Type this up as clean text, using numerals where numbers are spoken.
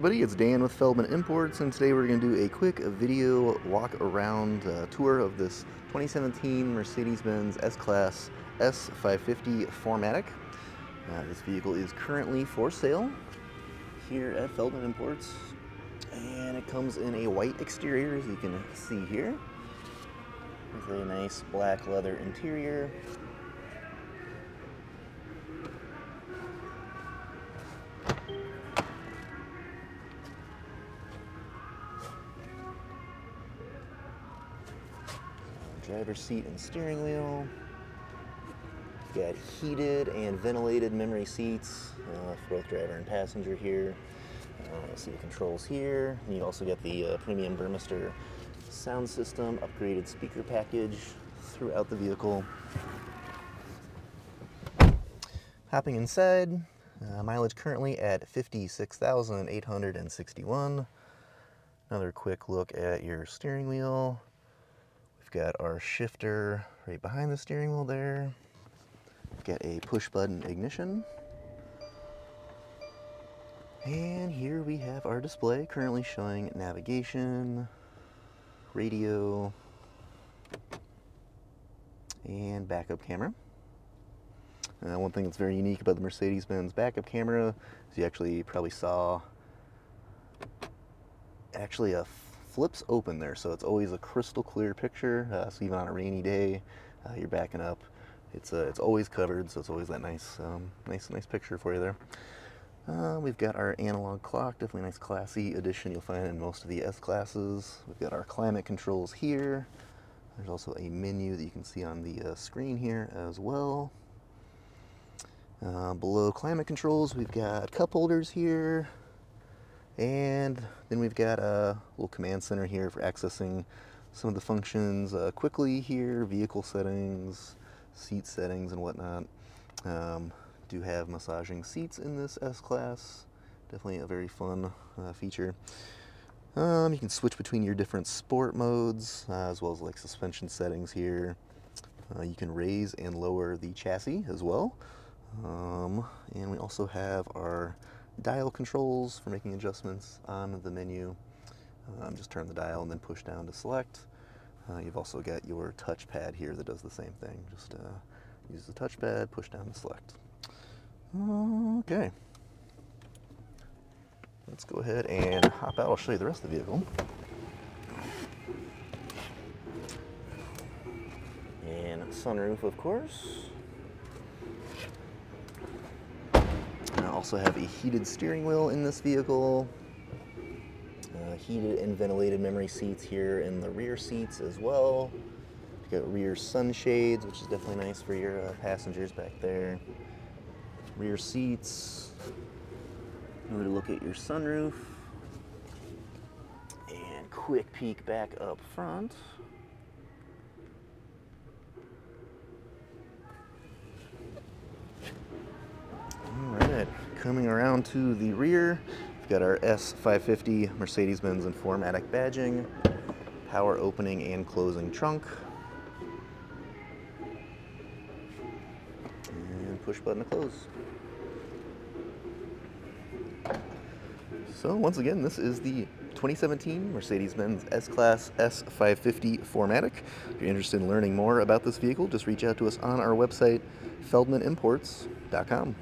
Everybody, it's Dan with Feldmann Imports, and today we're going to do a quick video walk-around tour of this 2017 Mercedes-Benz S-Class S550 4MATIC. This vehicle is currently for sale here at Feldmann Imports, and it comes in a white exterior, as you can see here, with a nice black leather interior. Driver's seat and steering wheel. You've got heated and ventilated memory seats for both driver and passenger here. You'll see the controls here. And you also get the premium Burmester sound system, upgraded speaker package throughout the vehicle. Hopping inside, mileage currently at 56,861. Another quick look at your steering wheel. We've got our shifter right behind the steering wheel there. We've got a push button ignition. And here we have our display currently showing navigation, radio, and backup camera. One thing that's very unique about the Mercedes-Benz backup camera is you actually probably saw a flips open there, so it's always a crystal clear picture. So even on a rainy day, you're backing up, it's always covered, so it's always that nice picture for you there. We've got our analog clock, definitely a nice classy addition you'll find in most of the S classes. We've got our climate controls here. There's also a menu that you can see on the screen here as well. Below climate controls, we've got cup holders here. And then we've got a little command center here for accessing some of the functions quickly here, vehicle settings, seat settings, and whatnot. Do have massaging seats in this S-Class. Definitely a very fun feature. You can switch between your different sport modes, as well as like suspension settings here. You can raise and lower the chassis as well. And we also have our dial controls for making adjustments on the menu. Just turn the dial and then push down to select. You've also got your touchpad here that does the same thing. Just use the touchpad, push down to select. Okay. Let's go ahead and hop out. I'll show you the rest of the vehicle. And sunroof, of course. Also have a heated steering wheel in this vehicle, heated and ventilated memory seats here in the rear seats as well. You've got rear sunshades, which is definitely nice for your passengers back there. Rear seats. Another look at your sunroof. And quick peek back up front. Alright, coming around to the rear, we've got our S550 Mercedes-Benz and 4MATIC badging, power opening and closing trunk, and push button to close. So once again, this is the 2017 Mercedes-Benz S-Class S550 4MATIC. If you're interested in learning more about this vehicle, just reach out to us on our website, feldmannimports.com.